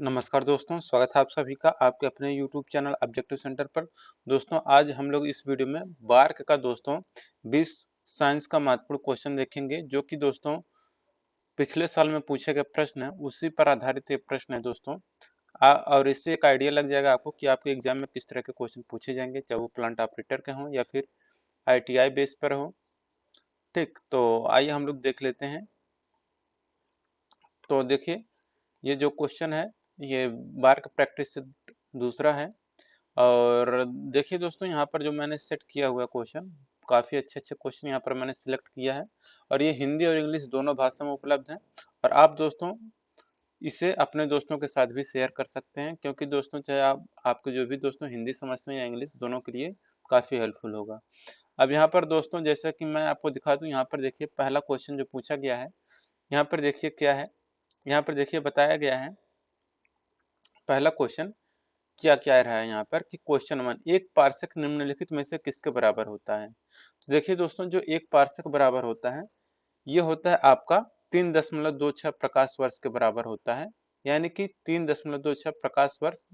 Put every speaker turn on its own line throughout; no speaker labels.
नमस्कार दोस्तों, स्वागत है आप सभी का आपके अपने YouTube चैनल ऑब्जेक्टिव सेंटर पर। दोस्तों आज हम लोग इस वीडियो में बार्क का दोस्तों 20 साइंस का महत्वपूर्ण क्वेश्चन देखेंगे, जो कि दोस्तों पिछले साल में पूछे गए प्रश्न है, उसी पर आधारित ये प्रश्न है दोस्तों। और इससे एक आइडिया लग जाएगा आपको कि आपके एग्जाम में किस तरह के क्वेश्चन पूछे जाएंगे, चाहे वो प्लांट ऑपरेटर के हों या फिर ITI बेस पर हो। ठीक, तो आइए हम लोग देख लेते हैं। तो देखिए, ये जो क्वेश्चन है ये बार्क प्रैक्टिस से दूसरा है। और देखिए दोस्तों, यहाँ पर जो मैंने सेट किया हुआ क्वेश्चन, काफ़ी अच्छे अच्छे क्वेश्चन यहाँ पर मैंने सिलेक्ट किया है और ये हिंदी और इंग्लिश दोनों भाषा में उपलब्ध है। और आप दोस्तों इसे अपने दोस्तों के साथ भी शेयर कर सकते हैं, क्योंकि दोस्तों चाहे आपके जो भी दोस्तों हिंदी समझते हैं या इंग्लिश, दोनों के लिए काफ़ी हेल्पफुल होगा। अब यहाँ पर दोस्तों जैसा कि मैं आपको दिखा दूँ, यहाँ पर देखिए पहला क्वेश्चन जो पूछा गया है, यहाँ पर देखिए क्या है। यहाँ पर देखिए बताया गया है, पहला क्वेश्चन क्या क्या रहा है यहाँ पर कि क्वेश्चन 1, एक पार्सेक निम्नलिखित में से किसके बराबर होता है। तो देखिए दोस्तों, जो एक पार्सेक बराबर होता है ये होता है आपका 3.26 प्रकाश वर्ष के बराबर होता है, यानी कि 3.26 प्रकाश वर्ष,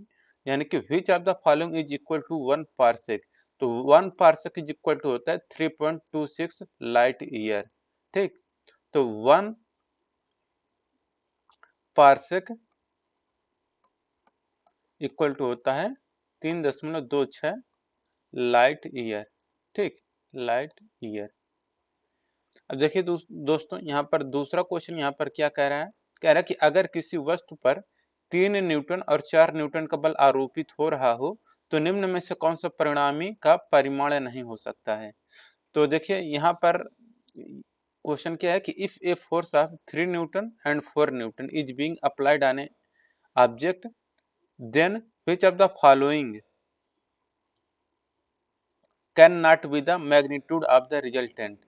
यानी कि which of the following is equal to 1 parsec. तो 1 पार्सेक इज इक्वल टू होता है 3.26 लाइट ईयर। ठीक, तो 1 पार्सेक इक्वल टू होता है 3.26 लाइट ईयर। ठीक, लाइट ईयर। अब देखिए दोस्तों, यहाँ पर दूसरा क्वेश्चन यहाँ पर क्या कह रहा है, कह रहा है कि अगर किसी वस्तु पर 3 न्यूटन और 4 न्यूटन का बल आरोपित हो रहा हो तो निम्न में से कौन सा परिणामी का परिमाण नहीं हो सकता है। तो देखिए यहाँ पर क्वेश्चन क्या है कि if a force of 3 newton and 4 newton is being applied on a object, then which of the following can not be the magnitude of the resultant.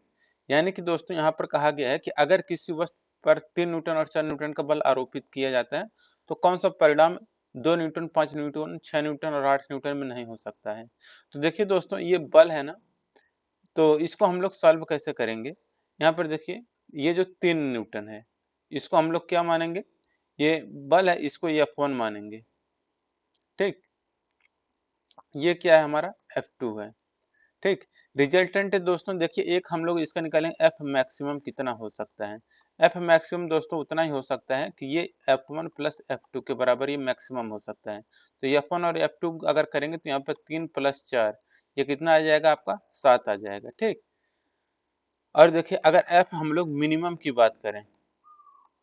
यानी कि दोस्तों यहाँ पर कहा गया है कि अगर किसी वस्तु पर 3 न्यूटन और 4 न्यूटन का बल आरोपित किया जाता है तो कौन सा परिणाम 2 न्यूटन, 5 न्यूटन, 6 न्यूटन और 8 न्यूटन में नहीं हो सकता है। तो देखिए दोस्तों, ये बल है ना, तो इसको हम लोग सॉल्व कैसे करेंगे। यहाँ पर देखिए, ये जो 3 न्यूटन है इसको हम लोग क्या मानेंगे, ये बल है, इसको F1 मानेंगे। ठीक, ये क्या है हमारा F2 है। ठीक, रिजल्टेंट है दोस्तों, देखिए एक हम लोग इसका निकालेंगे एफ मैक्सिमम कितना हो सकता है। एफ मैक्सिमम दोस्तों उतना ही हो सकता है कि ये F1 प्लस F2 के बराबर ये मैक्सिमम हो सकता है। तो F1 और F2 अगर करेंगे तो यहाँ पर 3 + 4 ये कितना आ जाएगा, आपका 7 आ जाएगा। ठीक, और देखिए अगर एफ हम लोग मिनिमम की बात करें,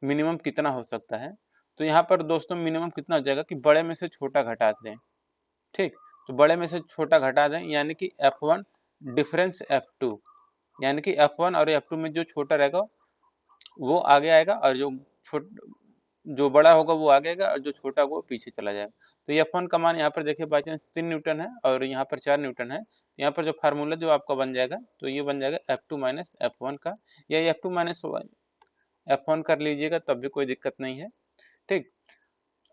मिनिमम कितना हो सकता है, तो यहाँ पर दोस्तों मिनिमम कितना हो जाएगा कि बड़े में से छोटा घटा दें। ठीक, तो बड़े में से छोटा घटा दें, यानी कि F1 डिफरेंस F2, यानी कि F1 और F2 में जो छोटा रहेगा वो आगे आएगा और जो बड़ा होगा वो आगे आएगा और जो छोटा होगा वो पीछे चला जाएगा। तो F1 का मान यहाँ पर देखिए बाई चांस 3 न्यूटन है और यहाँ पर 4 न्यूटन है, यहाँ पर जो फार्मूला जो आपका बन जाएगा तो ये बन जाएगा F2 माइनस F1 का, या F2 माइनस F1 कर लीजिएगा तब भी कोई दिक्कत नहीं है। ठीक,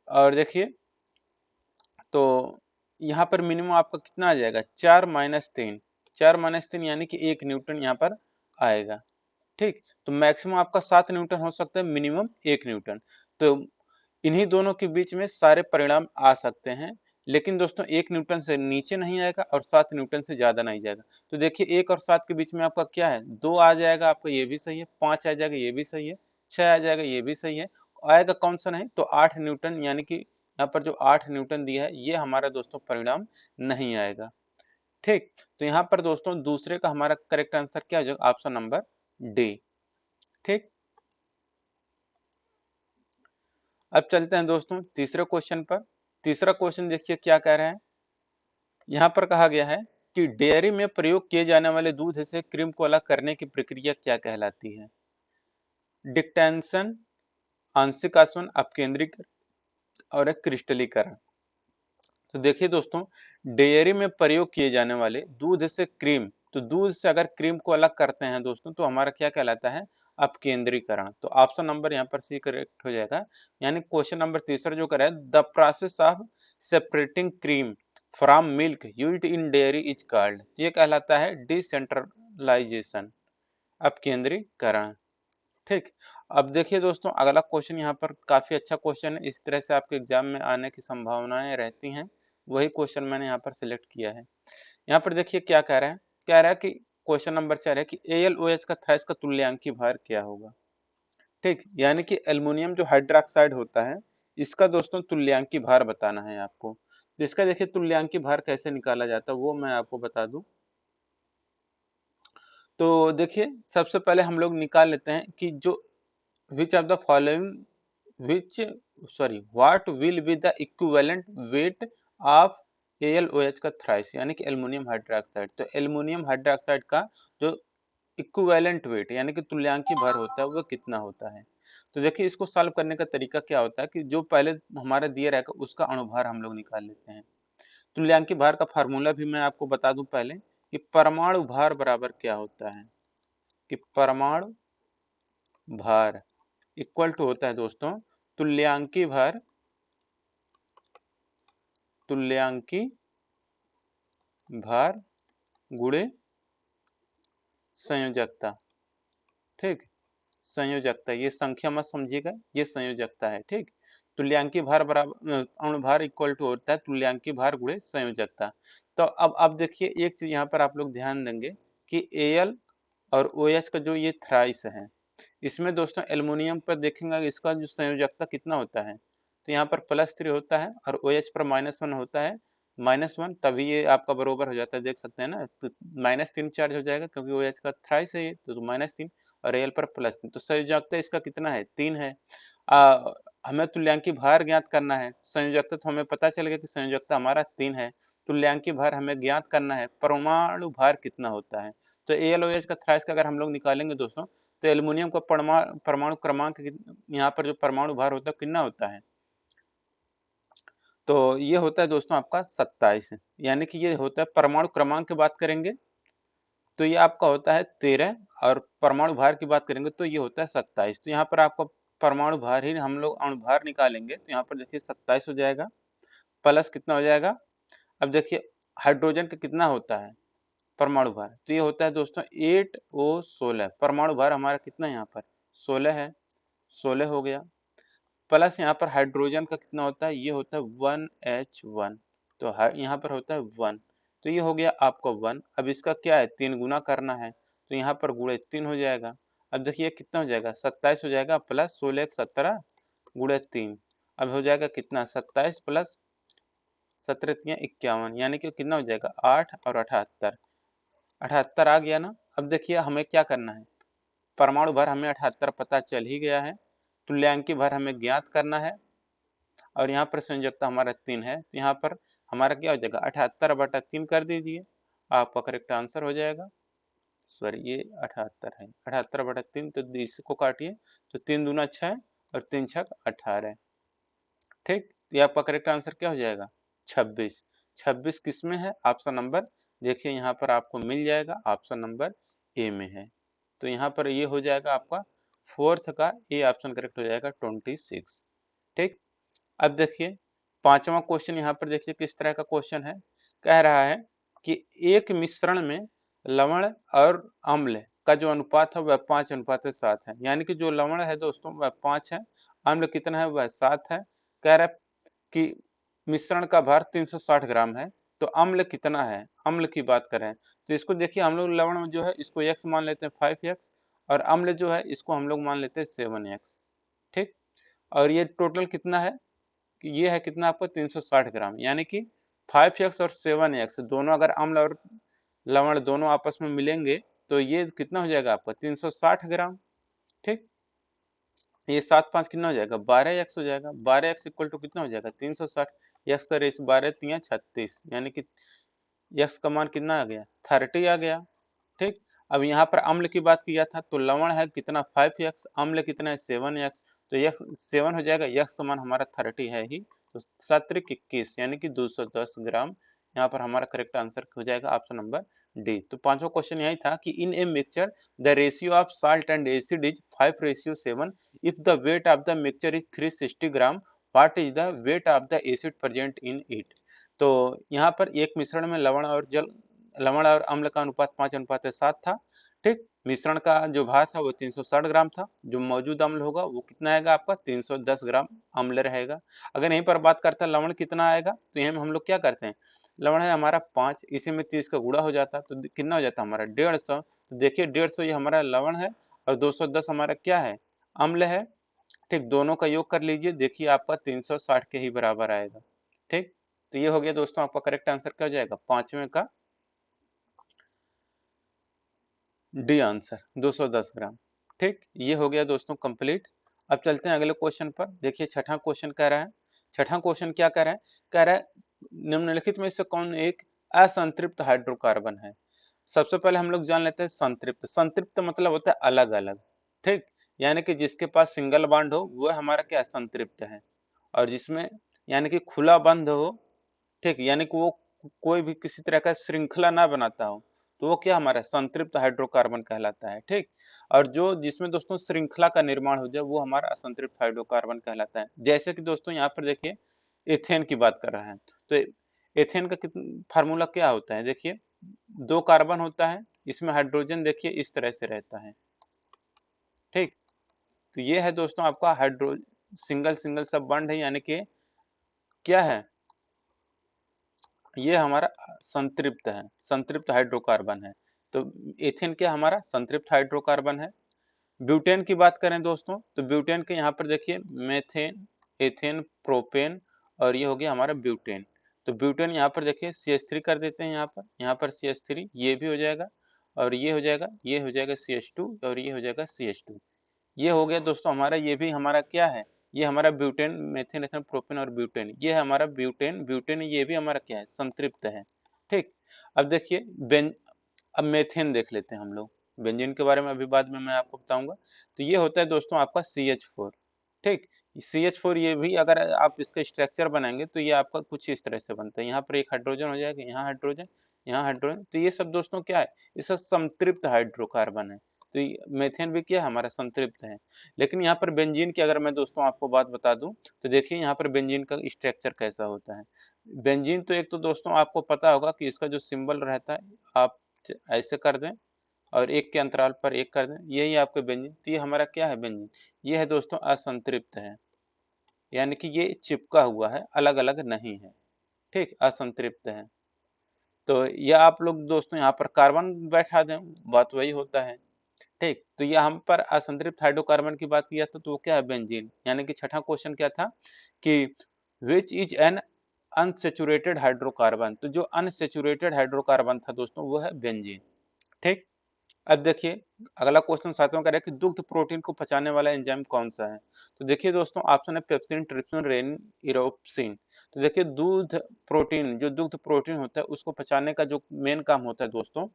और देखिए तो यहाँ पर मिनिमम आपका कितना आ जाएगा, 4 - 3, 4 - 3 यानी कि 1 न्यूटन यहाँ पर आएगा। ठीक, तो मैक्सिमम आपका 7 न्यूटन हो सकता है, मिनिमम 1 न्यूटन। तो इन्हीं दोनों के बीच में सारे परिणाम आ सकते हैं, लेकिन दोस्तों 1 न्यूटन से नीचे नहीं आएगा और 7 न्यूटन से ज्यादा नहीं जाएगा। तो देखिए 1 और 7 के बीच में आपका क्या है, 2 आ जाएगा आपका, ये भी सही है, 5 आ जाएगा, ये भी सही है, 6 आ जाएगा, ये भी सही है। आएगा कौन सा नहीं, तो 8 न्यूटन, यानी कि यहाँ पर जो 8 न्यूटन दिया है ये हमारा दोस्तों परिणाम नहीं आएगा। ठीक, तो यहाँ पर दोस्तों दूसरे का हमारा करेक्ट आंसर क्या हो जाएगा, ऑप्शन नंबर डी। ठीक, अब चलते हैं दोस्तों तीसरे क्वेश्चन पर। तीसरा क्वेश्चन देखिए क्या कह रहे हैं, यहाँ पर कहा गया है कि डेयरी में प्रयोग किए जाने वाले दूध से क्रीम को अलग करने की प्रक्रिया क्या कहलाती है। डिक्टेंशन, आंशिक आसवन, अपकेंद्रीकरण और एक क्रिस्टलीकरण। तो देखिए दोस्तों, डेयरी में प्रयोग किए जाने वाले दूध से क्रीम, तो दूध से अगर क्रीम को अलग करते हैं दोस्तों तो हमारा क्या कहलाता है, अपकेंद्रीकरण। तो ऑप्शन नंबर यहाँ पर सी करेक्ट हो जाएगा। यानी क्वेश्चन नंबर तीसरा जो करे, the process of separating cream from milk used in dairy is called, ये कहलाता है डिसेंट्रलाइजेशन, अपकेंद्रीकरण। ठीक, अब देखिए दोस्तों, अगला क्वेश्चन यहाँ पर काफी अच्छा क्वेश्चन है, इस तरह से आपके एग्जाम में आने की संभावनाएं रहती हैं, वही क्वेश्चन मैंने यहाँ पर सिलेक्ट किया है। यहाँ पर देखिए क्या कह रहा है, कह रहा है कि क्वेश्चन नंबर 4 है कि AlOH का थ्राइस का तुल्यांकी भार क्या होगा। ठीक, यानी कि एल्युमिनियम जो हाइड्रोक्साइड होता है, इसका दोस्तों तुल्यांकी भार बताना है आपको। तो इसका देखिए तुल्यांकी भार कैसे निकाला जाता है वो मैं आपको बता दूं। तो देखिए सबसे पहले हम लोग निकाल लेते हैं कि जो which of the following which sorry what will be the equivalent weight of AlOH का थ्राइस, यानी कि एल्युमिनियम हाइड्रोक्साइड। तो एल्युमिनियम हाइड्रोक्साइड का जो इक्विवेलेंट वेट यानी कि तुल्यांकी भर होता है वो कितना होता है। तो देखिए इसको सॉल्व करने का तरीका क्या होता है कि जो पहले हमारा दिया रहेगा उसका अणुभार हम लोग निकाल लेते हैं। तुल्यांकी भार का फार्मूला भी मैं आपको बता दूं पहले कि परमाणु भार बराबर क्या होता है, कि परमाणु भार इक्वल टू होता है दोस्तों तुल्यांकी भार, तुल्यांकी भार गुणे संयोजकता। ठीक, संयोजकता, ये संख्या मत समझिएगा, ये संयोजकता है। ठीक, तुल्यांकी भार बराबर अणुभार इक्वल टू होता है तुल्यांकी भार गुणे संयोजकता। तो अब देखिए एक चीज यहाँ पर आप लोग ध्यान देंगे कि Al और OH का जो ये थ्राइस है, इसमें दोस्तों एल्युमिनियम पर देखेंगे इसका जो संयोजकता कितना होता है, तो यहाँ पर +3 होता है और OH पर -1 होता है, -1, तभी ये आपका बरोबर हो जाता है, देख सकते हैं ना। तो -3 चार्ज हो जाएगा क्योंकि OH का थ्राइस है ये, तो -3 और Al पर +3, तो संयोजकता इसका कितना है, 3 है। हमें तुल्यांकी भार ज्ञात करना है, संयोजकता तो हमें पता चल गया कि संयोजकता हमारा 3 है, तुल्यांकी भार हमें ज्ञात करना है परमाणु भार कितना होता है। तो AlOH का थ्राइस का अगर हम लोग निकालेंगे दोस्तों, तो एल्युमिनियम का परमाणु क्रमांक यहाँ पर जो परमाणु भार होता है कितना होता है, तो ये होता है दोस्तों आपका 27, यानी कि ये होता है परमाणु क्रमांक की बात करेंगे तो ये आपका होता है 13 और परमाणु भार की बात करेंगे तो ये होता है 27। तो यहाँ पर आपको परमाणु भार ही हम लोग अणुभार निकालेंगे तो यहाँ पर देखिए 27 हो जाएगा, प्लस कितना हो जाएगा, अब देखिए हाइड्रोजन का कितना होता है परमाणु भार, तो ये होता है दोस्तों 8O16, परमाणु भार हमारा कितना है यहाँ पर 16 है, 16 हो गया, प्लस यहाँ पर हाइड्रोजन का कितना होता है, ये होता है 1H1, तो यहाँ पर होता है 1, तो ये हो गया आपका 1। अब इसका क्या है 3 गुना करना है, तो यहाँ पर गुणे 3 हो जाएगा। अब देखिए कितना हो जाएगा 27 हो जाएगा, प्लस 16 17 गुणे 3, अब हो जाएगा कितना 27 प्लस 17 51, यानी कि कितना हो जाएगा 8 और 78, 78 आ गया ना। अब देखिए हमें क्या करना है, परमाणु भर हमें 78 पता चल ही गया है, तुल्यांकी भर हमें ज्ञात करना है और यहाँ पर संयोजकता हमारा 3 है, तो यहाँ पर हमारा क्या हो जाएगा 78/3 कर दीजिए, आपका करेक्ट आंसर हो जाएगा। सॉरी ये 78 है, 78/3, तो इसको काटिए तो 3 दूना 6 और 3 छक 18। ठीक, तो ये आपका करेक्ट आंसर क्या हो जाएगा 26। 26 किस में है, ऑप्शन नंबर देखिए यहाँ पर आपको मिल जाएगा, ऑप्शन नंबर ए में है। तो यहाँ पर ये हो जाएगा आपका फोर्थ का ए ऑप्शन करेक्ट हो जाएगा 26। ठीक, अब देखिए पांचवा क्वेश्चन यहाँ पर देखिए किस तरह का क्वेश्चन है, कह रहा है कि एक मिश्रण में लवण और अम्ल का जो अनुपात है वह 5:7 है, यानी कि जो लवण है दोस्तों वह 5 है, अम्ल कितना है वह 7 है। कह रहा है कि मिश्रण का भार 360 ग्राम है, तो अम्ल कितना है, अम्ल की बात करें तो इसको देखिए हम लोग लवण जो है इसको x मान लेते हैं 5x और अम्ल जो है इसको हम लोग मान लेते हैं 7x। ठीक, और ये टोटल कितना है कि ये है कितना आपको 360 ग्राम, यानी कि 5x और 7x दोनों अगर अम्ल और लवण दोनों आपस में मिलेंगे तो ये कितना हो जाएगा आपका 360 ग्राम। ठीक, ये 7 5 कितना हो जाएगा 12x हो जाएगा, 12x इक्वल टू कितना हो जाएगा 360, x का रेस 12 3 36, यानी कि x का मान कितना आ गया 30 आ गया। ठीक, अब यहाँ पर अम्ल की बात किया था तो लवण है कितना 5x, अम्ल कितना है 7x, तो यह 7 हो जाएगा, x का मान हमारा 30 है ही, तो 7 21 यानी कि 210 ग्राम, यहाँ पर हमारा करेक्ट आंसर हो जाएगा ऑप्शन नंबर डी। तो पांचवा क्वेश्चन यही था कि in a mixture the ratio of salt and acid is 5:7 if the weight of the mixture is 360 gram, what is the weight of the acid present in it. तो यहाँ पर एक मिश्रण में लवण और अम्ल का अनुपात 5:7 था, ठीक, मिश्रण का जो भार था वो 360 ग्राम था, जो मौजूद अम्ल होगा वो कितना आएगा आपका 310 ग्राम अम्ल रहेगा। अगर यहीं पर बात करते हैं लवण कितना आएगा, तो यहीं हम लोग क्या करते हैं, लवण है हमारा 5, इसी में 30 का गुणा हो जाता तो कितना हो जाता हमारा 150। तो देखिए 150 ये हमारा लवण है और 210 हमारा क्या है, अम्ल है। ठीक, दोनों का योग कर लीजिए, देखिए आपका 360 के ही बराबर आएगा। ठीक, तो ये हो गया दोस्तों आपका करेक्ट आंसर क्या हो जाएगा, पांचवें का डी आंसर 210 ग्राम। ठीक, ये हो गया दोस्तों कंप्लीट। अब चलते हैं अगले क्वेश्चन पर। देखिए छठा क्वेश्चन कह रहा है, छठा क्वेश्चन क्या कह रहा है, कह रहा है निम्नलिखित में से कौन एक असंतृप्त हाइड्रोकार्बन है। सबसे पहले हम लोग जान लेते हैं संतृप्त। संतृप्त मतलब होता है अलग अलग। ठीक, यानी कि जिसके पास सिंगल बॉन्ड हो वो हमारा क्या संतृप्त है, और जिसमें यानी कि खुला बंध हो, ठीक, यानी कि वो कोई भी किसी तरह का श्रृंखला ना बनाता हो, तो वो क्या हमारा संतृप्त हाइड्रोकार्बन कहलाता है। ठीक, और जो जिसमें दोस्तों श्रृंखला का निर्माण हो जाए वो हमारा असंतृप्त हाइड्रोकार्बन कहलाता है। जैसे कि दोस्तों यहाँ पर देखिए एथेन की बात कर रहे हैं, तो एथेन का फार्मूला क्या होता है, देखिए 2 कार्बन होता है, इसमें हाइड्रोजन देखिए इस तरह से रहता है। ठीक, तो ये है दोस्तों आपका हाइड्रो सिंगल सिंगल सब बॉन्ड है, यानी कि क्या है, ये हमारा संतृप्त है, संतृप्त हाइड्रोकार्बन है। तो एथेन क्या हमारा संतृप्त हाइड्रोकार्बन है। ब्यूटेन की बात करें दोस्तों, तो ब्यूटेन के यहाँ पर देखिए मेथेन, एथेन, प्रोपेन और ये हो गया हमारा ब्यूटेन। तो ब्यूटेन यहाँ पर देखिए CH3 कर देते हैं, यहाँ पर CH3 ये भी हो जाएगा, और ये हो जाएगा, ये हो जाएगा CH2 और ये हो जाएगा CH2। ये हो गया दोस्तों हमारा, ये भी हमारा क्या है, ये हमारा ब्यूटेन, मेथेन, एथेन, प्रोपेन और ब्यूटेन, ये है हमारा ब्यूटेन। ब्यूटेन ये भी हमारा क्या है, संतृप्त है। ठीक, अब देखिए बेन अब मेथेन देख लेते हैं हम लोग, बेंजीन के बारे में अभी बाद में मैं आपको बताऊंगा। तो ये होता है दोस्तों आपका CH4। ठीक, CH4 ये भी अगर आप इसका स्ट्रक्चर बनाएंगे तो ये आपका कुछ इस तरह से बनता है, यहाँ पर एक हाइड्रोजन हो जाएगा, यहाँ हाइड्रोजन, यहाँ हाइड्रोजन, तो ये सब दोस्तों क्या है, ये सब संतृप्त हाइड्रोकार्बन है। तो मेथेन भी क्या है हमारा संतृप्त है। लेकिन यहाँ पर बेंजीन की अगर मैं दोस्तों आपको बात बता दूं, तो देखिए यहाँ पर बेंजीन का स्ट्रक्चर कैसा होता है। बेंजीन तो एक तो दोस्तों आपको पता होगा कि इसका जो सिंबल रहता है, आप ऐसे कर दें और एक के अंतराल पर एक कर दें, यही आपके बेंजीन। तो ये हमारा क्या है बेंजीन, ये है दोस्तों असंतृप्त है, यानी कि ये चिपका हुआ है, अलग अलग नहीं है। ठीक, असंतृप्त है। तो ये आप लोग दोस्तों यहाँ पर कार्बन बैठा दें, बात वही होता है। ठीक, तो ये हम पर असंतृप्त हाइड्रोकार्बन की बात किया था, तो वो क्या है बेंजीन। यानी कि छठा क्वेश्चन क्या था कि which is an unsaturated hydrocarbon, तो जो अनसेचुरेटेड हाइड्रोकार्बन था दोस्तों वो है बेंजीन। ठीक, अब देखिए अगला क्वेश्चन सातवां कह रहा है कि दुग्ध प्रोटीन को पचाने वाला एंजाइम कौन सा है। तो देखिए दोस्तों ऑप्शन है पेप्सिन, ट्रिप्सिन, रेनिन, इरोप्सिन। तो देखिए दूध प्रोटीन, जो दुग्ध प्रोटीन होता है उसको पचाने का जो मेन काम होता है दोस्तों,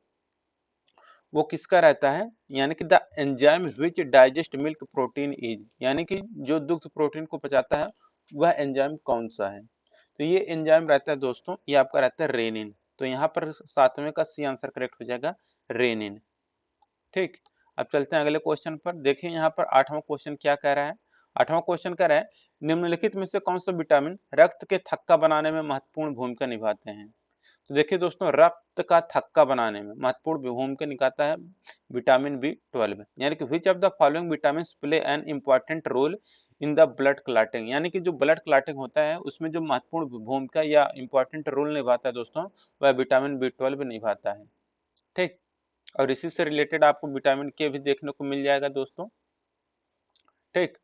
वो किसका रहता है, यानी कि the enzyme which digest milk protein is, यानी कि जो दुग्ध प्रोटीन को पचाता है वह एंजाइम कौन सा है। तो ये एंजाइम रहता है दोस्तों, ये आपका रहता है रेनिन। तो यहाँ पर सातवें का सी आंसर करेक्ट हो जाएगा, रेनिन। ठीक, अब चलते हैं अगले क्वेश्चन पर। देखिए यहाँ पर आठवां क्वेश्चन क्या कह रहा है, आठवां क्वेश्चन कह रहा है निम्नलिखित में से कौन सा विटामिन रक्त के थक्का बनाने में महत्वपूर्ण भूमिका निभाते हैं। तो देखिए दोस्तों रक्त का थक्का बनाने में महत्वपूर्ण भूमिका निभाता है विटामिन B12, यानी कि which of the following vitamin play an important role in the blood clotting, यानी कि जो ब्लड क्लॉटिंग होता है उसमें जो महत्वपूर्ण भूमिका या इंपॉर्टेंट रोल निभाता है दोस्तों, वह विटामिन B12 निभाता है। ठीक, और इसी से रिलेटेड आपको विटामिन के भी देखने को मिल जाएगा दोस्तों। ठीक,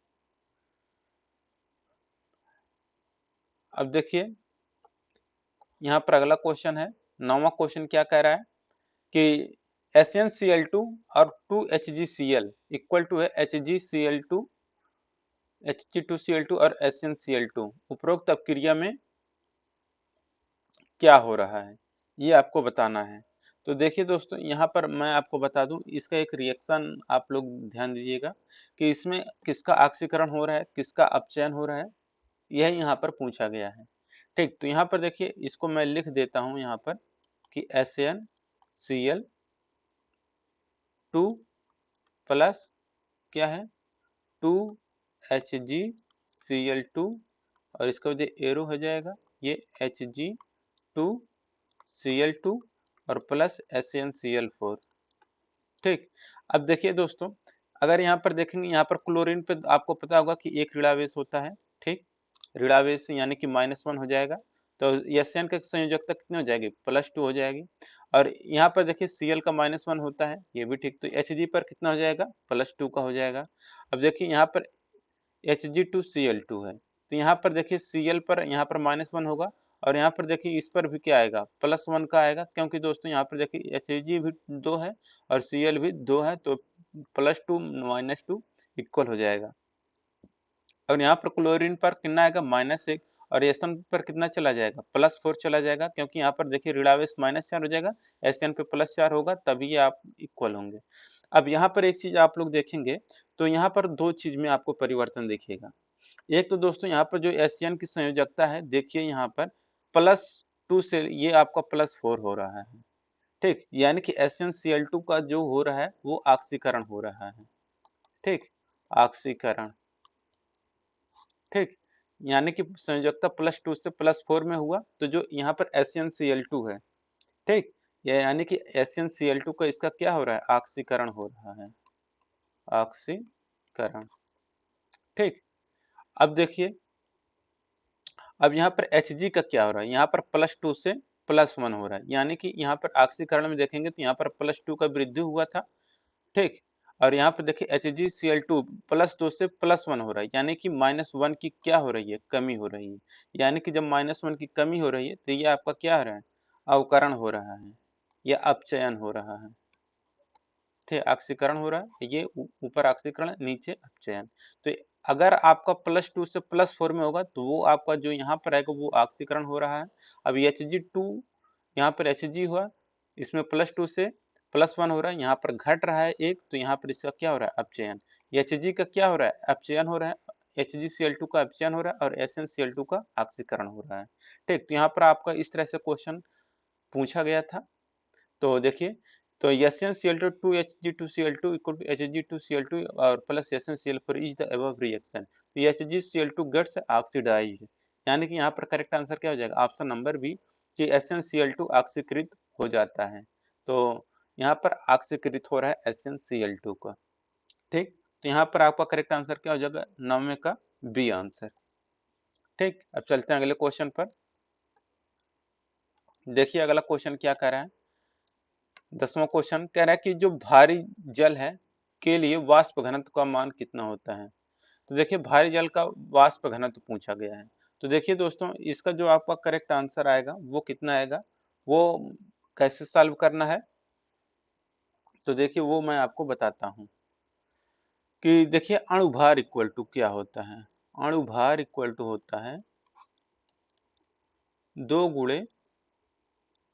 अब देखिए यहाँ पर अगला क्वेश्चन है, नौवां क्वेश्चन क्या कह रहा है कि SnCl2 और 2HgCl इक्वल टू है Hg2Cl2 और SnCl2, उपरोक्त अपक्रिया में क्या हो रहा है, ये आपको बताना है। तो देखिए दोस्तों यहाँ पर मैं आपको बता दूं, इसका एक रिएक्शन आप लोग ध्यान दीजिएगा कि इसमें किसका ऑक्सीकरण हो रहा है, किसका अपचयन हो रहा है, यही यहाँ पर पूछा गया है। ठीक, तो यहाँ पर देखिए इसको मैं लिख देता हूँ यहाँ पर कि SnCl2 प्लस क्या है 2HgCl2, और इसका जो एरो हो जाएगा ये Hg2Cl2 और प्लस SnCl4। ठीक। अब देखिए दोस्तों, अगर यहाँ पर देखेंगे, यहाँ पर क्लोरीन पे आपको पता होगा कि एक ऋणावेश होता है, ठीक। ऋणावेश यानी कि -1 हो जाएगा, तो एसएन का संयोजकता कितनी हो जाएगी, +2 हो जाएगी। और यहाँ पर देखिए Cl का -1 होता है, ये भी ठीक, तो Hg पर कितना हो जाएगा, +2 का हो जाएगा। अब देखिए यहाँ पर Hg2Cl2 है, तो यहाँ पर देखिए Cl पर यहाँ पर -1 होगा, और यहाँ पर देखिए इस पर भी क्या आएगा, +1 का आएगा, क्योंकि दोस्तों यहाँ पर देखिए Hg भी 2 है और Cl भी 2 है, तो +2 -2 इक्वल हो जाएगा। और यहाँ पर क्लोरीन पर कितना आएगा, -1, और एसएन पर कितना चला जाएगा, +4 चला जाएगा, क्योंकि यहाँ पर देखिए ऋणावेश -4 हो जाएगा, एसएन पे +4 होगा, तभी आप इक्वल होंगे। अब यहाँ पर एक चीज आप लोग देखेंगे, तो यहाँ पर दो चीज में आपको परिवर्तन दिखेगा। एक तो दोस्तों यहाँ पर जो एसएन की संयोजकता है, देखिए यहाँ पर +2 से ये आपका +4 हो रहा है, ठीक। यानी कि SnCl2 का जो हो रहा है वो ऑक्सीकरण हो रहा है, ठीक, ऑक्सीकरण, ठीक। यानी कि संयोजकता +2 से +4 में हुआ, तो जो यहाँ पर SnCl2 है, ठीक, यानी कि SnCl2 का इसका क्या हो रहा है, ऑक्सीकरण हो रहा है, ऑक्सीकरण, ठीक। अब देखिए, अब यहाँ पर Hg का क्या हो रहा है, यहाँ पर +2 से +1 हो रहा है, यानी कि यहाँ पर ऑक्सीकरण में देखेंगे तो यहाँ पर +2 का वृद्धि हुआ था, ठीक। और यहाँ पर देखिए HgCl2 +2 से +1 हो रहा है, यानी कि -1 की क्या हो रही है, कमी हो रही है। यानी कि जब -1 की कमी हो रही है, तो ये आपका क्या हो रहा है, अवकरण हो रहा है या अपचयन हो रहा है, ठीक। ऑक्सीकरण हो रहा है, ये ऊपर ऑक्सीकरण, नीचे अपचयन। तो अगर आपका +2 से +4 में होगा, तो वो आपका जो यहाँ पर आएगा वो ऑक्सीकरण हो रहा है। अब Hg2, यहाँ पर Hg हुआ, इसमें +2 से +1 हो रहा है, यहाँ पर घट रहा है एक, तो यहाँ पर इसका क्या हो रहा है, अपचयन। Hg का क्या हो रहा है, अपचयन हो रहा है, HgCl2 का अपचयन हो रहा है, और SnCl2 का ऑक्सीकरण हो रहा है, ठीक। तो यहाँ पर आपका इस तरह से क्वेश्चन पूछा गया था। तो देखिए, तो SnCl2 2Hg2Cl2 equal to Hg2Cl2 और plus SnCl4 is the above reaction. तो HgCl2 गेट्स ऑक्सीडाइज्ड, यानी कि यहाँ पर करेक्ट आंसर क्या हो जाएगा, ऑप्शन नंबर बी, कि SnCl2 ऑक्सीकृत हो जाता है। तो यहाँ पर ऑक्सीकृत हो रहा है SnCl2 का, ठीक। तो यहाँ पर आपका करेक्ट आंसर क्या हो जाएगा, 9वें का बी आंसर, ठीक। अब चलते हैं अगले क्वेश्चन पर। देखिए अगला क्वेश्चन क्या कह रहा है, 10वां क्वेश्चन कह रहा है कि जो भारी जल है के लिए वाष्प घनत्व का मान कितना होता है। तो देखिए भारी जल का वाष्प घनत्व पूछा गया है, तो देखिए दोस्तों इसका जो आपका करेक्ट आंसर आएगा वो कितना आएगा, वो कैसे सॉल्व करना है, तो देखिए वो मैं आपको बताता हूँ कि देखिए अणुभार इक्वल टू क्या होता है, अणुभार इक्वल टू होता है 2 गुणे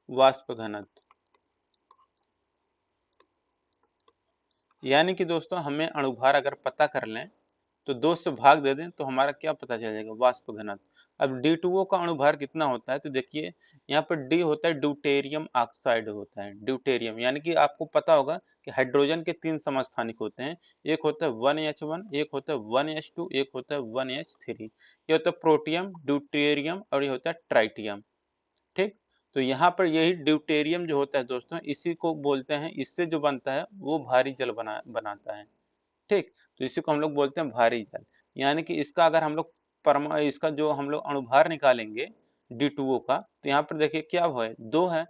वाष्प घनत्व। यानी कि दोस्तों हमें अणुभार अगर पता कर लें, तो 2 से भाग दे दें, तो हमारा क्या पता चल जाएगा, वाष्प घनत्व। अब D2O का अणुभार कितना होता है, तो देखिए यहाँ पर D होता है ड्यूटेरियम ऑक्साइड होता है, ड्यूटेरियम, यानी कि आपको पता होगा कि हाइड्रोजन के 3 समस्थानिक होते हैं, एक होता है 1H1, एक होता है 1H2, एक होता है 1H3। ये होता है प्रोटियम, ड्यूटेरियम, और ये होता है ट्राइटियम, ठीक। तो यहाँ पर यही ड्यूटेरियम जो होता है दोस्तों, इसी को बोलते हैं, इससे जो बनता है वो भारी जल बनाता है, ठीक। तो इसी को हम लोग बोलते हैं भारी जल। यानी कि इसका अगर हम लोग इसका जो हम लोग अणुभार निकालेंगे D2O का, तो यहाँ पर देखिए क्या है, 2 है,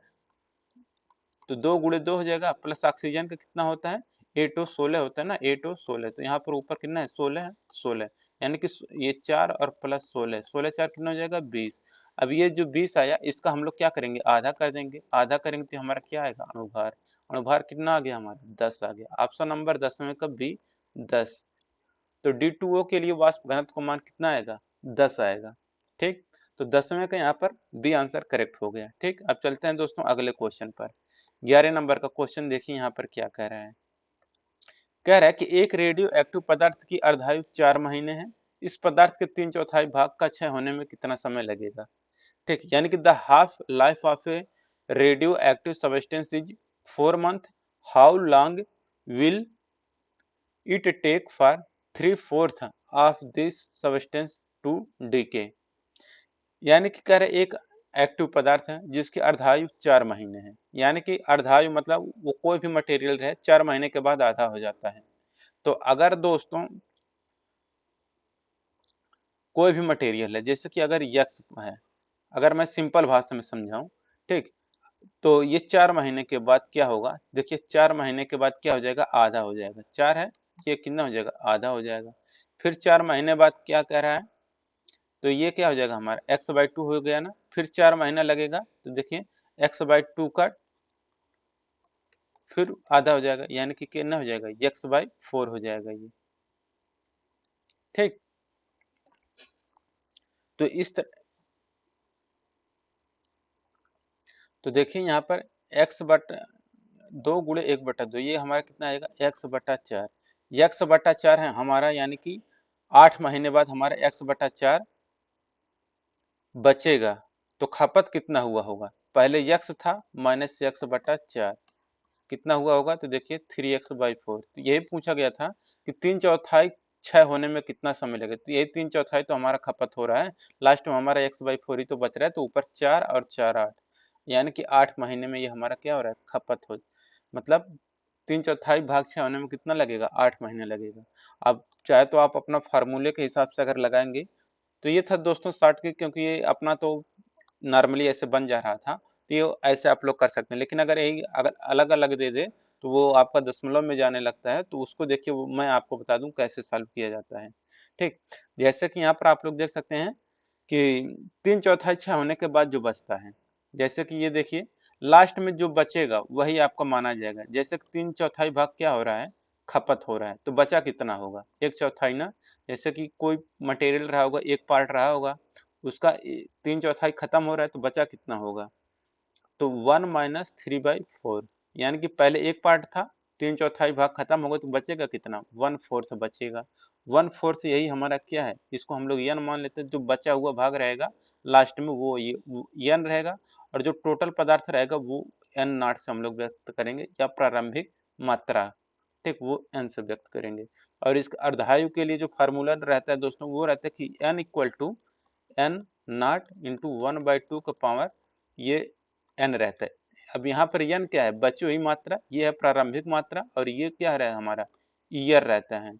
तो 2 गुणे 2 हो जाएगा, प्लस ऑक्सीजन का कितना होता है, 8O16 होता है ना, 8O16, तो यहाँ पर ऊपर कितना है, 16 है, 16, यानी कि ये 4 और प्लस 16, 16 4 कितना हो जाएगा, 20। अब ये जो 20 आया, इसका हम लोग क्या करेंगे, आधा कर देंगे, आधा करेंगे तो हमारा क्या आएगा, अणुभार। अणुभार कितना आ गया हमारा, 10 आ गया, ऑप्शन नंबर 10वें का बी, 10। तो D2O के लिए वाष्प घनत्व का मान कितना आएगा, 10 आएगा, ठीक। तो 10वें का यहाँ पर बी आंसर करेक्ट हो गया, ठीक। अब चलते हैं दोस्तों अगले क्वेश्चन पर। 11 नंबर का क्वेश्चन देखिए यहाँ पर क्या कह रहा है, कह रहा है कि एक रेडियो एक्टिव पदार्थ की अर्धायु 4 महीने है, इस पदार्थ के 3/4 भाग का क्षय होने में कितना समय लगेगा, ठीक। यानी कि the half life of a radioactive substance is 4 month, how long will it take for 3/4 of this substance to decay. यानी कि कह रहे एक एक्टिव पदार्थ है जिसकी अर्धायु 4 महीने है। यानी कि अर्धायु मतलब वो कोई भी मटेरियल रहे 4 महीने के बाद आधा हो जाता है। तो अगर दोस्तों कोई भी मटेरियल है, जैसे कि अगर यक्स है, अगर मैं सिंपल भाषा में समझाऊं, ठीक, तो ये 4 महीने के बाद क्या होगा, देखिए 4 महीने के बाद क्या हो जाएगा, आधा हो जाएगा। 4 है, ये कितना हो जाएगा, आधा हो जाएगा। फिर 4 महीने बाद क्या कह रहा है, तो ये क्या हो जाएगा हमारा x/2 हो गया ना। फिर 4 महीना लगेगा, तो देखिए x/2 का फिर आधा हो जाएगा, यानी कि कितना हो जाएगा, x/4 हो जाएगा ये, ठीक। तो इस तरह, तो देखिए यहाँ पर x/2 गुणे 1/2, ये हमारा कितना आएगा, x/4। x/4 है हमारा, यानी कि 8 महीने बाद हमारा x/4 बचेगा। तो खपत कितना हुआ होगा, पहले x था माइनस x/4 कितना हुआ होगा, तो देखिए 3x/4। तो यही पूछा गया था कि 3/4 6 होने में कितना समय लगेगा, तो यही 3/4 तो हमारा खपत हो रहा है। लास्ट में हमारा x/4 ही तो बच रहा है, तो ऊपर 4 और 4 8, यानी कि 8 महीने में ये हमारा क्या हो रहा है, खपत हो, मतलब 3/4 भाग 6 होने में कितना लगेगा, 8 महीने लगेगा। अब चाहे तो आप अपना फार्मूले के हिसाब से अगर लगाएंगे, तो ये था दोस्तों शॉर्ट की, क्योंकि ये अपना तो नॉर्मली ऐसे बन जा रहा था, तो ये ऐसे आप लोग कर सकते हैं। लेकिन अगर यही अगर अलग अलग दे दे तो वो आपका दशमलव में जाने लगता है, तो उसको देखिए मैं आपको बता दूं कैसे सॉल्व किया जाता है, ठीक। जैसे कि यहाँ पर आप लोग देख सकते हैं कि 3/4 6 होने के बाद जो बचता है, जैसे कि ये देखिए लास्ट में जो बचेगा वही आपका माना जाएगा। जैसे कि 3/4 भाग क्या हो रहा है, खपत हो रहा है, तो बचा कितना होगा, 1/4 ना। जैसे कि कोई मटेरियल रहा होगा, एक पार्ट रहा होगा, उसका 3/4 खत्म हो रहा है, तो बचा कितना होगा, तो 1 माइनस 3/4, यानी कि पहले एक पार्ट था, 3/4 भाग खत्म होगा, तो बचेगा कितना, 1/4 बचेगा। 1/4 यही हमारा क्या है, इसको हम लोग n मान लेते हैं। जो बचा हुआ भाग रहेगा लास्ट में वो ये n रहेगा, और जो टोटल पदार्थ रहेगा वो n0 से हम लोग व्यक्त करेंगे, या प्रारंभिक मात्रा, ठीक, वो n से व्यक्त करेंगे। और इस अर्धायु के लिए जो फार्मूला रहता है दोस्तों, वो रहता है कि n equal to n0 into 1/2 का पावर ये n रहता है। अब यहाँ पर n क्या है, बची हुई मात्रा, ये है प्रारंभिक मात्रा, और ये क्या है हमारा ईयर रहता है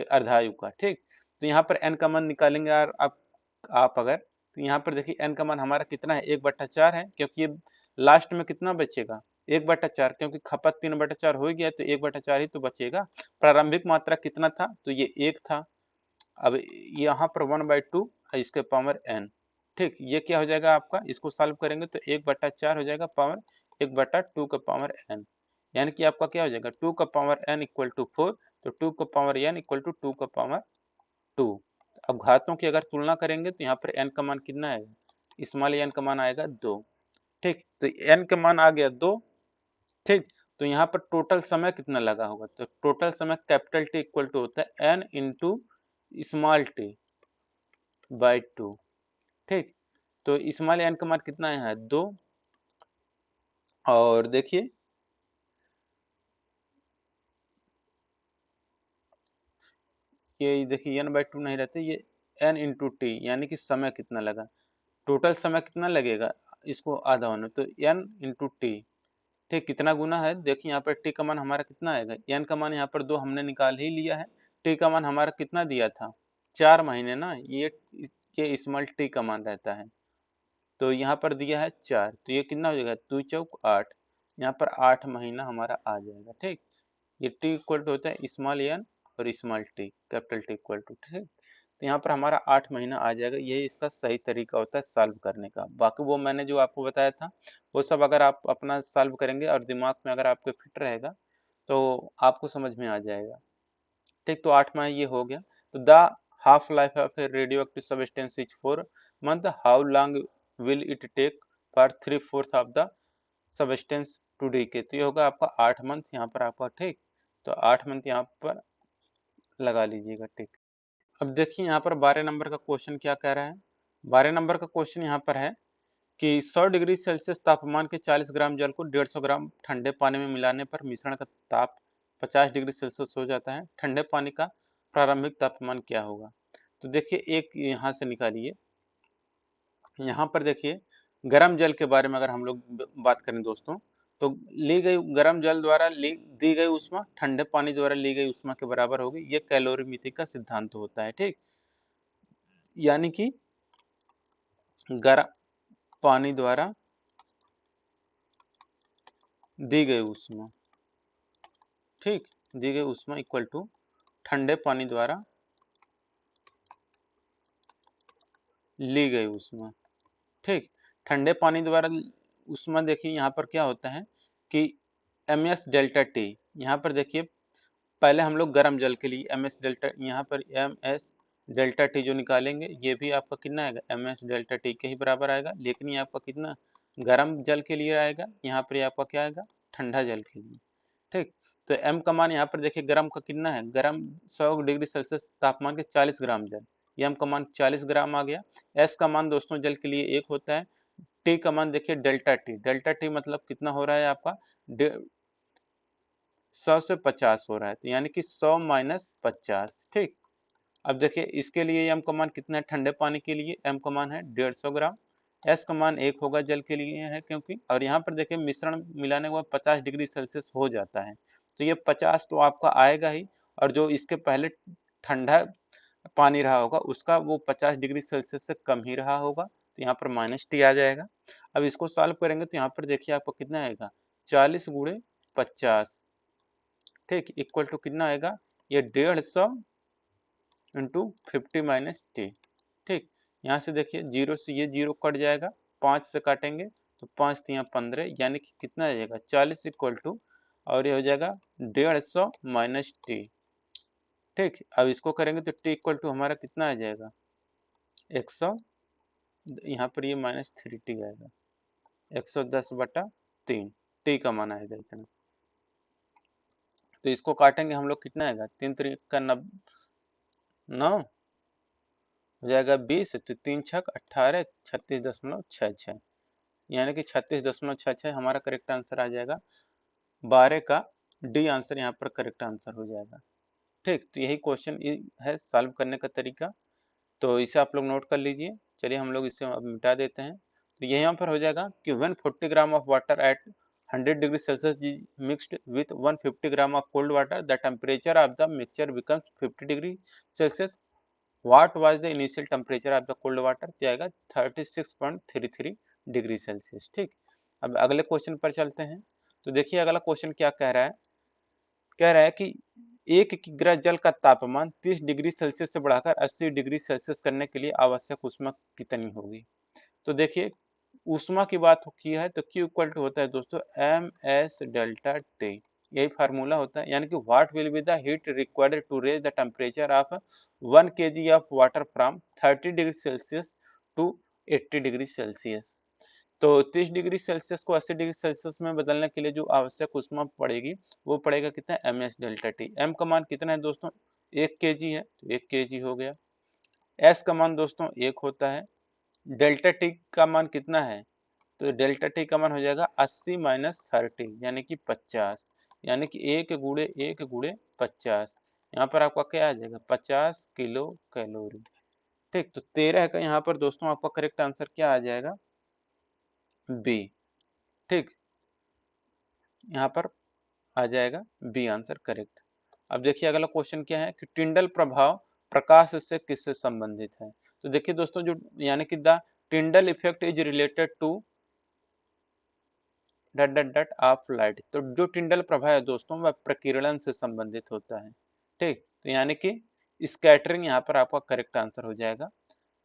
अर्धायु का, ठीक। तो यहाँ पर n का मान निकालेंगे यार आप अगर, तो यहाँ पर देखिए n का मान हमारा कितना है, 1/4 है, क्योंकि ये लास्ट में कितना बचेगा, 1/4, क्योंकि खपत 3/4 हो गया, तो 1/4 ही तो बचेगा। प्रारंभिक मात्रा कितना था, तो ये 1 था। अब यहाँ पर 1/2 है, इसके पावर n, ठीक। ये क्या हो जाएगा आपका, इसको सॉल्व करेंगे तो 1/4 हो जाएगा, पावर 1/2 का पावर n, यानी कि आपका क्या हो जाएगा, 2 का पावर n इक्वल टू 4, तो 2 का पावर n इक्वल टू 2 का पावर 2। अब घातों की अगर तुलना करेंगे तो यहाँ पर n का मान कितना आएगा, स्मॉल n का मान आएगा 2, ठीक। तो n का मान आ गया 2, ठीक। तो यहाँ पर टोटल समय कितना लगा होगा, तो टोटल समय कैपिटल टी इक्वल टू होता है n into small T by 2, ठीक। तो स्मॉल n का मान कितना है, 2। और देखिए ये देखिए n/2 नहीं रहते, ये n इंटू टी, यानी कि समय कितना लगा, टोटल समय कितना लगेगा इसको आधा होने, तो n इंटू टी, ठीक। कितना गुना है, देखिए यहाँ पर टी का मान हमारा कितना आएगा, n का मान यहाँ पर 2 हमने निकाल ही लिया है, टी का मान हमारा कितना दिया था, 4 महीने ना, ये स्मॉल टी का मान रहता है, तो यहाँ पर दिया है 4, तो ये कितना हो जाएगा, 2 चौक 8, यहाँ पर 8 महीना हमारा आ जाएगा, ठीक। ये टी इक्वल टू होता है स्मॉल n और small T, capital T equal to, ठीक। तो यहाँ पर हमारा 8 महीना आ जाएगा, यही इसका सही तरीका होता है सॉल्व करने का। बाकी वो मैंने जो आपको बताया था वो सब अगर आप अपना सॉल्व करेंगे और दिमाग में अगर आपके फिट रहेगा तो आपको समझ में आ जाएगा, ठीक। तो 8 माह ये हो गया। तो the half life of a radioactive substance is 4 month, how long will it take for 3/4 of the substance to decay, तो ये होगा आपका 8 मंथ यहाँ पर आपका, ठीक। तो 8 मंथ यहाँ पर लगा लीजिएगा, ठीक। अब देखिए यहाँ पर 12 नंबर का क्वेश्चन क्या कह रहा है। 12 नंबर का क्वेश्चन यहाँ पर है कि 100 डिग्री सेल्सियस तापमान के 40 ग्राम जल को 150 ग्राम ठंडे पानी में मिलाने पर मिश्रण का ताप 50 डिग्री सेल्सियस हो जाता है। ठंडे पानी का प्रारंभिक तापमान क्या होगा। तो देखिए एक यहाँ से निकालिए, यहाँ पर देखिए गर्म जल के बारे में अगर हम लोग बात करें दोस्तों, तो ली गई गर्म जल द्वारा दी गई ऊष्मा ठंडे पानी द्वारा ली गई ऊष्मा के बराबर होगी। ये कैलोरीमीटर का सिद्धांत होता है। ठीक, यानी कि गर्म पानी द्वारा दी गई ऊष्मा, ठीक, दी गई ऊष्मा इक्वल टू ठंडे पानी द्वारा ली गई ऊष्मा। ठीक, ठंडे पानी द्वारा ऊष्मा देखिए यहाँ पर क्या होता है कि ms डेल्टा टी, यहाँ पर देखिए पहले हम लोग गर्म जल के लिए ms डेल्टा, यहाँ पर ms डेल्टा टी जो निकालेंगे ये भी आपका कितना आएगा, ms डेल्टा टी के ही बराबर आएगा, लेकिन ये आपका कितना गर्म जल के लिए आएगा, यहाँ पर आपका क्या आएगा, ठंडा जल के लिए। ठीक, तो m का मान यहाँ पर देखिए गर्म का कितना है, गर्म 100 डिग्री सेल्सियस तापमान के 40 ग्राम जल, m का मान 40 ग्राम आ गया। s का मान दोस्तों जल के लिए 1 होता है। t का मान देखिए डेल्टा टी मतलब कितना हो रहा है आपका 100 से 50 हो रहा है, तो यानी कि 100 माइनस 50। ठीक, अब देखिए इसके लिए m का मान कितना है, ठंडे पानी के लिए m का मान है 150 ग्राम, s का मान 1 होगा जल के लिए है क्योंकि, और यहाँ पर देखिए मिश्रण मिलाने के बाद 50 डिग्री सेल्सियस हो जाता है, तो ये 50 तो आपका आएगा ही, और जो इसके पहले ठंडा पानी रहा होगा उसका वो 50 डिग्री सेल्सियस से कम ही रहा होगा, तो यहाँ पर माइनस टी आ जाएगा। अब इसको सॉल्व करेंगे तो यहाँ पर देखिए आपको कितना आएगा, 40 गुणे 50, ठीक, इक्वल टू कितना आएगा, ये 150 इंटू 50 माइनस टी। ठीक, यहाँ से देखिए जीरो से ये जीरो कट जाएगा, 5 से काटेंगे तो 5 तिया 15, यानी कि कितना आ जाएगा 40 इक्वल टू, और ये हो जाएगा 150 माइनस टी। ठीक, अब इसको करेंगे तो टी इक्वल टू हमारा कितना आ जाएगा 100, यहाँ पर ये माइनस 3t आएगा, 110/3 टी का मान आएगा इतना। तो इसको काटेंगे हम लोग, कितना आएगा, 3 3 का 9 हो जाएगा 20, तो 3 छक 18, 36.66, यानी कि 36.66 हमारा करेक्ट आंसर आ जाएगा। 12 का डी आंसर यहाँ पर करेक्ट आंसर हो जाएगा। ठीक, तो यही क्वेश्चन है सॉल्व करने का तरीका, तो इसे आप लोग नोट कर लीजिए। चलिए हम लोग इसे अब मिटा देते हैं। तो यहाँ पर हो जाएगा कि 140 gram of water at 100 degree Celsius mixed with 150 gram of cold water, the temperature of the mixture becomes 50 degree Celsius. What was the initial temperature of the cold water, क्या आएगा 36.33 डिग्री सेल्सियस। ठीक, अब अगले question पर चलते हैं। तो देखिए अगला क्वेश्चन क्या कह रहा है, कह रहा है कि 1 किग्रा जल का तापमान 30 डिग्री सेल्सियस से बढ़ाकर 80 डिग्री सेल्सियस करने के लिए आवश्यक ऊष्मा कितनी होगी। तो देखिए ऊष्मा की बात की है तो Q इक्वल टू होता है दोस्तों ms डेल्टा टी, यही फार्मूला होता है, यानी कि what will be the heat required to raise the temperature of 1 kg of water from 30 degree Celsius to 80 degree Celsius. तो 30 डिग्री सेल्सियस को 80 डिग्री सेल्सियस में बदलने के लिए जो आवश्यक ऊष्मा पड़ेगी वो पड़ेगा कितना, ms डेल्टा टी। m का मान कितना है दोस्तों, 1 kg है, तो 1 kg हो गया। s का मान दोस्तों 1 होता है। डेल्टा टी का मान कितना है, तो डेल्टा टी का मान हो जाएगा 80 माइनस 30, यानी कि 50, यानी कि 1 गुणे 50, यहाँ पर आपका क्या आ जाएगा 50 किलो कैलोरी। ठीक, तो 13 का यहाँ पर दोस्तों आपका करेक्ट आंसर क्या आ जाएगा, बी। ठीक, यहाँ पर आ जाएगा बी आंसर करेक्ट। अब देखिए अगला क्वेश्चन क्या है कि टिंडल प्रभाव प्रकाश से किससे संबंधित है। तो देखिए दोस्तों जो, यानी कि the Tyndall effect is related to dot dot dot of light. तो जो टिंडल प्रभाव है दोस्तों वह प्रकीर्णन से संबंधित होता है। ठीक, तो यानी कि स्कैटरिंग यहाँ पर आपका करेक्ट आंसर हो जाएगा।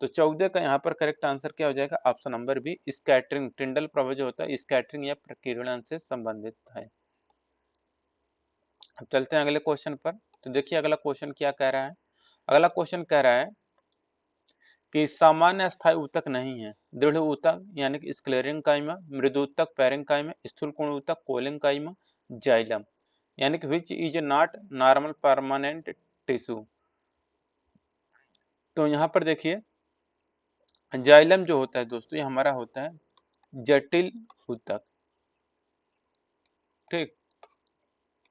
तो 14 का यहाँ पर करेक्ट आंसर क्या हो जाएगा, option number B, scattering. Tyndall प्रभाव जो होता है स्कैटरिंग या प्रकीर्णन से संबंधित है। अब चलते हैं अगले क्वेश्चन पर। तो देखिए अगला क्वेश्चन क्या कह रहा है, अगला क्वेश्चन कह रहा है कि सामान्य अस्थायी ऊतक नहीं है, दृढ़ ऊतक यानी कि स्क्लेरेंकाइमा, मृदु ऊतक पेरेंकाइमा, स्थूल कोण ऊतक कोलेंकाइमा, जाइलम, यानी कि which is not normal permanent tissue. तो यहाँ पर देखिए जाइलम जो होता है दोस्तों ये हमारा होता है जटिल ऊतक। ठीक,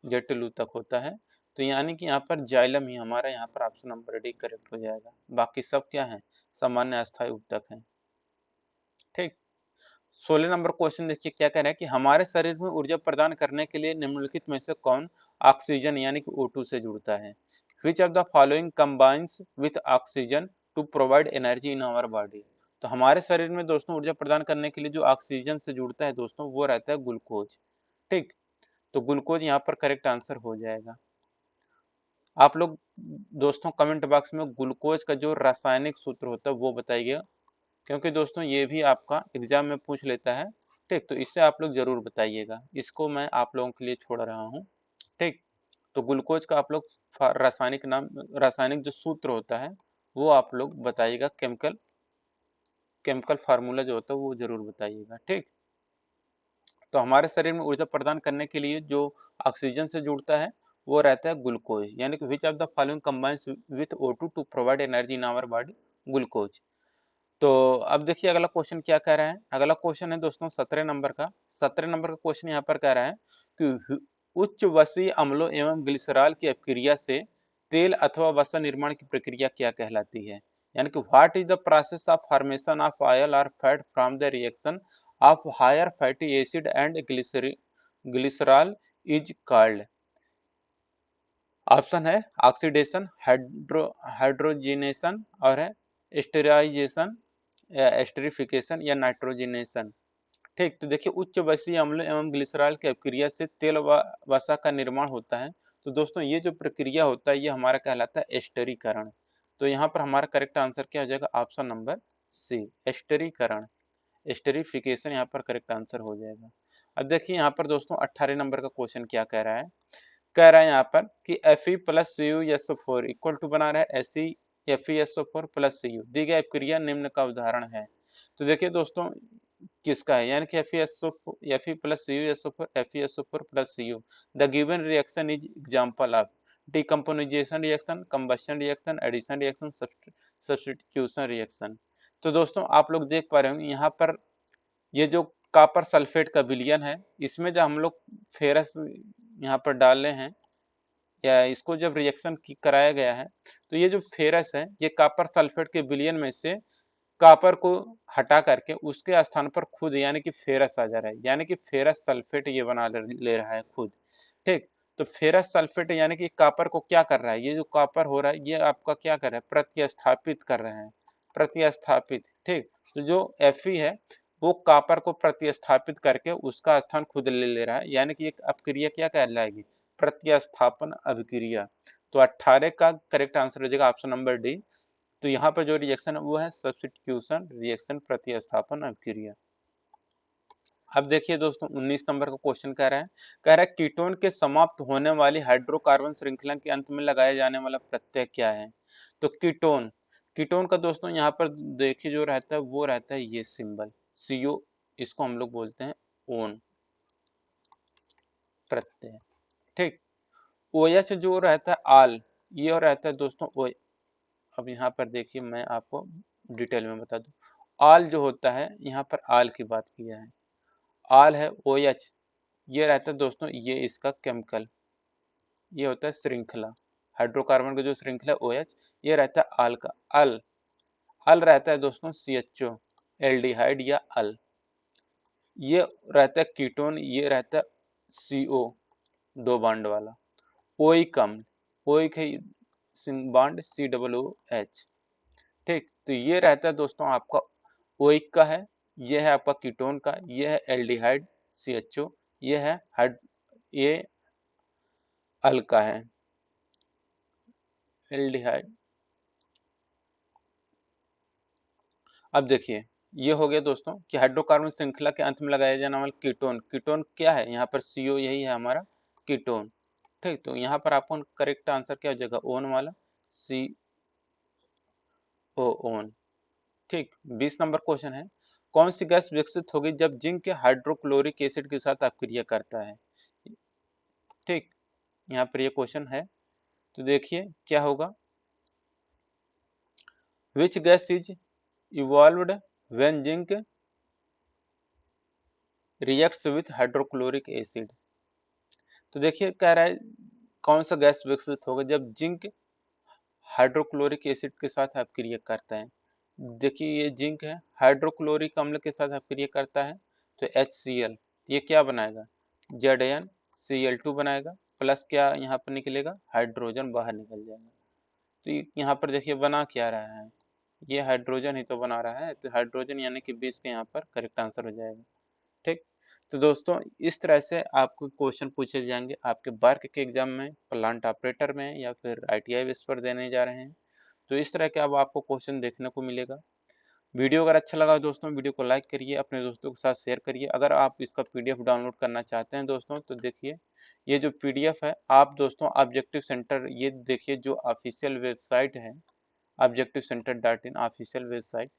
जटिल ऊतक होता है, तो यानी कि यहाँ पर जाइलम ही हमारा यहाँ पर ऑप्शन नंबर डी करेक्ट हो जाएगा, बाकी सब क्या है सामान्य अस्थायी ऊतक है। ठीक, 16 नंबर क्वेश्चन देखिए क्या कह रहा है कि हमारे शरीर में ऊर्जा प्रदान करने के लिए निम्नलिखित में से कौन ऑक्सीजन यानी कि O2 से जुड़ता है। Which of the following combines with oxygen to provide energy in our body. तो हमारे शरीर में दोस्तों ऊर्जा प्रदान करने के लिए जो ऑक्सीजन से जुड़ता है दोस्तों वो रहता है ग्लूकोज। ठीक, तो ग्लूकोज यहाँ पर करेक्ट आंसर हो जाएगा। आप लोग दोस्तों कमेंट बॉक्स में ग्लूकोज का जो रासायनिक सूत्र होता है वो बताइए, क्योंकि दोस्तों ये भी आपका एग्जाम में पूछ लेता है। ठीक, तो इससे आप लोग जरूर बताइएगा, इसको मैं आप लोगों के लिए छोड़ रहा हूँ। ठीक, तो ग्लूकोज का आप लोग रासायनिक नाम, रासायनिक जो सूत्र होता है वो आप लोग बताइएगा, केमिकल केमिकल फार्मूला जो होता है वो जरूर बताइएगा। ठीक, तो हमारे शरीर में ऊर्जा प्रदान करने के लिए जो ऑक्सीजन से जुड़ता है वो रहता है ग्लूकोज, यानी कि which of the following combines with O2 to provide energy in our body, glucose. तो अब देखिए अगला क्वेश्चन क्या कह रहा है। अगला क्वेश्चन है दोस्तों 17 नंबर का। 17 नंबर का क्वेश्चन यहाँ पर कह रहा है कि उच्च वसीय अम्लों एवं ग्लिसरॉल की अपक्रिया से तेल अथवा वसा निर्माण की प्रक्रिया क्या कहलाती है। यानी कि what is the process of formation of oil और fat from the reaction of higher fatty acid and glycerol is called. Option है ऑक्सीडेशन, हाइड्रोजिनेशन और है स्टेराइजेशन या एस्टरिफिकेशन या नाइट्रोजिनेशन। ठीक, तो देखिए उच्च वसीय अम्ल एवं ग्लिसरॉल की अपक्रिया से तेल व वसा का निर्माण होता है। तो दोस्तों ये जो प्रक्रिया होता है ये हमारा कहलाता है एस्टरीकरण। तो यहाँ पर हमारा करेक्ट आंसर क्या हो जाएगा, ऑप्शन नंबर सी, एस्टरीकरण। एस्टरीफिकेशन यहाँ पर करेक्ट आंसर हो जाएगा। अब देखिए यहाँ पर दोस्तों 18 नंबर का क्वेश्चन क्या कह रहा है। कह रहा है यहाँ पर कि Fe plus CuSO4 equal to बना रहा है FeSO4 प्लस Cu। दी गई अपक्रिया निम्न का उदाहरण है। तो देखिए दोस्तों किसका है, यानी कि Fe plus CuSO4 FeSO4 plus Cu। The given reaction is example of decomposition reaction, combustion reaction, addition reaction, substitution reaction. तो दोस्तों आप लोग देख पा रहे होंगे यहाँ पर ये जो कॉपर सल्फेट का विलयन है, इसमें जब हम लोग फेरस यहाँ पर डाले हैं या इसको जब रिएक्शन कराया गया है, तो ये जो फेरस है ये कॉपर सल्फेट के विलयन में से कॉपर को हटा करके उसके स्थान पर खुद यानी कि फेरस आ जा रहा है, यानी कि फेरस सल्फेट ये बना ले रहा है खुद। ठीक, तो फेरस सल्फेट यानी कि कॉपर को क्या कर रहा है, ये जो कॉपर हो रहा है ये आपका क्या कर रहा है, प्रतिस्थापित कर रहे हैं, प्रतिस्थापित। ठीक, तो जो Fe है वो कॉपर को प्रतिस्थापित करके उसका स्थान खुद ले रहा है, यानी कि एक अपक्रिया क्या कहलाएगी, प्रतिस्थापन अभिक्रिया। तो 18 का करेक्ट आंसर हो जाएगा ऑप्शन नंबर डी। तो यहाँ पर जो रिएक्शन है वो है सब्स्टिट्यूशन रिएक्शन, प्रतिस्थापन अभिक्रिया। अब देखिए दोस्तों 19 नंबर का क्वेश्चन कह रहा है कीटोन के समाप्त होने वाली हाइड्रोकार्बन श्रृंखला के अंत में लगाया जाने वाला प्रत्यय क्या है। तो कीटोन, कीटोन का दोस्तों यहाँ पर देखिए जो रहता है वो रहता है ये सिंबल CO, इसको हम लोग बोलते हैं ओन प्रत्यय। ठीक, OH जो रहता है आल, ये रहता है दोस्तों ओ। अब यहाँ पर देखिए मैं आपको डिटेल में बता दूं, आल जो होता है यहाँ पर आल की बात किया है, आल है OH, ये रहता है दोस्तों ये इसका केमिकल, ये होता है श्रृंखला, हाइड्रोकार्बन का जो श्रृंखला OH ये रहता है आल का। अल, अल रहता है दोस्तों CHO, एल्डिहाइड या अल। ये रहता है कीटोन, ये रहता है CO, दो बॉन्ड वाला। ओइक अम्ल, ओइक है बॉन्ड COOH। ठीक, तो ये रहता है दोस्तों आपका ओइक का है, ये है आपका कीटोन का, ये है एल्डिहाइड CHO, ये है ये अल का है एल्डिहाइड। अब देखिए ये हो गया दोस्तों कि हाइड्रोकार्बन श्रृंखला के अंत में लगाया जाने वाला कीटोन, कीटोन क्या है यहाँ पर CO, यही है हमारा कीटोन। ठीक, तो यहाँ पर आपको करेक्ट आंसर क्या हो जाएगा, ओन वाला CO ओन। ठीक, 20 नंबर क्वेश्चन है कौन सी गैस विकसित होगी जब जिंक के हाइड्रोक्लोरिक एसिड के साथ अपक्रिया करता है। ठीक, यहाँ पर ये क्वेश्चन है, तो देखिए क्या होगा, which gas is evolved when zinc reacts with hydrochloric acid. तो देखिए कह रहा है कौन सा गैस विकसित होगा जब जिंक हाइड्रोक्लोरिक एसिड के साथ अपक्रिया करता है। देखिए ये जिंक है, हाइड्रोक्लोरिक अम्ल के साथ अपक्रिया करता है, तो HCl ये क्या बनाएगा, ZnCl2 बनाएगा, प्लस क्या यहाँ पर निकलेगा, हाइड्रोजन बाहर निकल जाएगा। तो यहाँ पर देखिए बना क्या रहा है, ये हाइड्रोजन ही तो बना रहा है, तो हाइड्रोजन यानी कि 20 का यहाँ पर करेक्ट आंसर हो जाएगा। ठीक, तो दोस्तों इस तरह से आपको क्वेश्चन पूछे जाएंगे आपके वर्क के एग्जाम में, प्लांट ऑपरेटर में या फिर ITI बेस पर देने जा रहे हैं। तो इस तरह के अब आपको क्वेश्चन देखने को मिलेगा। वीडियो अगर अच्छा लगा दोस्तों, वीडियो को लाइक करिए, अपने दोस्तों के साथ शेयर करिए। अगर आप इसका PDF डाउनलोड करना चाहते हैं दोस्तों, तो देखिए ये जो PDF है, आप दोस्तों ऑब्जेक्टिव सेंटर, ये देखिए जो ऑफिशियल वेबसाइट है objectivecenter.in ऑफिशियल वेबसाइट,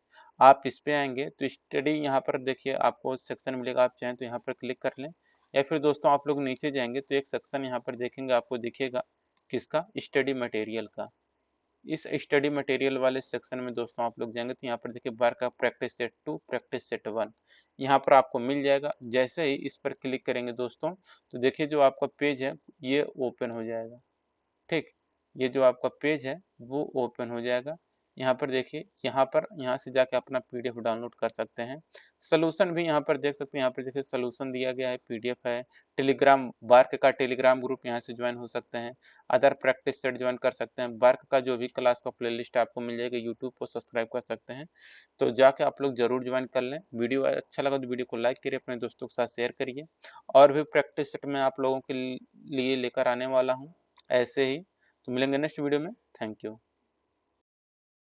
आप इस पे आएंगे तो स्टडी यहाँ पर देखिए आपको सेक्शन मिलेगा, आप चाहें तो यहाँ पर क्लिक कर लें, या फिर दोस्तों आप लोग नीचे जाएंगे तो एक सेक्शन यहाँ पर देखेंगे, आपको दिखेगा किसका, स्टडी मटेरियल का। इस स्टडी मटेरियल वाले सेक्शन में दोस्तों आप लोग जाएंगे तो यहाँ पर देखिए बार का प्रैक्टिस सेट 2 प्रैक्टिस सेट 1 यहाँ पर आपको मिल जाएगा। जैसे ही इस पर क्लिक करेंगे दोस्तों, तो देखिए जो आपका पेज है ये ओपन हो जाएगा। ठीक, ये जो आपका पेज है वो ओपन हो जाएगा। यहाँ पर देखिए, यहाँ से जाके अपना PDF डाउनलोड कर सकते हैं। सलूशन भी यहाँ पर देख सकते हैं, यहाँ पर देखिए सलूशन दिया गया है, PDF है। टेलीग्राम, वर्क का टेलीग्राम ग्रुप यहाँ से ज्वाइन हो सकते हैं। अदर प्रैक्टिस सेट ज्वाइन कर सकते हैं। वर्क का जो भी क्लास का प्लेलिस्ट आपको मिल जाएगा, यूट्यूब पर सब्सक्राइब कर सकते हैं। तो जाके आप लोग जरूर ज्वाइन कर लें। वीडियो अच्छा लगा तो वीडियो को लाइक करिए, अपने दोस्तों के साथ शेयर करिए। और भी प्रैक्टिस सेट मैं आप लोगों के लिए लेकर आने वाला हूँ ऐसे ही। तो मिलेंगे नेक्स्ट वीडियो में। Thank you.